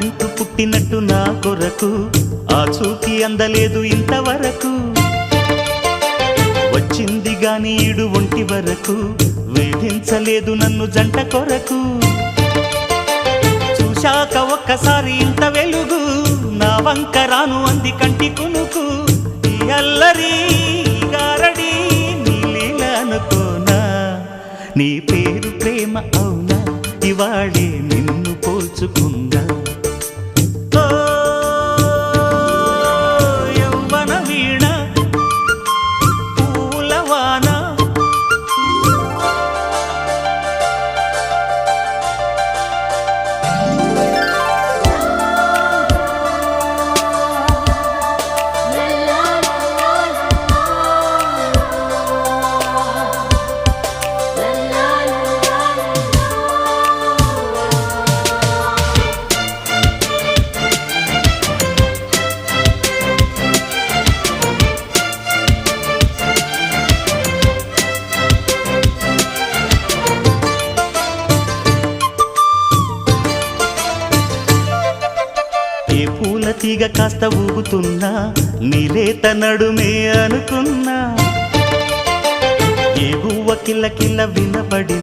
నువ్వంటూ పుట్టినట్టు నా కొరకు ఆ చూకి అందలేదు ఇంతవరకు వచ్చింది గాని ఈడు ఒంటి వరకు వేధించలేదు నన్ను జంట కొరకు చూశాక ఒక్కసారి ఇంత వెలుగు నా వంక రాను అంది కంటి కునుకు ఈ అల్లరి గారడి నీ లీల అనుకోనా నీ పేరు ప్రేమ అవునా ఇవాళే నిన్ను పోల్చుకుందా యవ్వన వీణ పూలవాన తీగ కాస్త ఊగుతున్నా నీలేత నడుమే అనుకున్నా ఏ గువ్వ కిల్ల కిల్ల వినబడి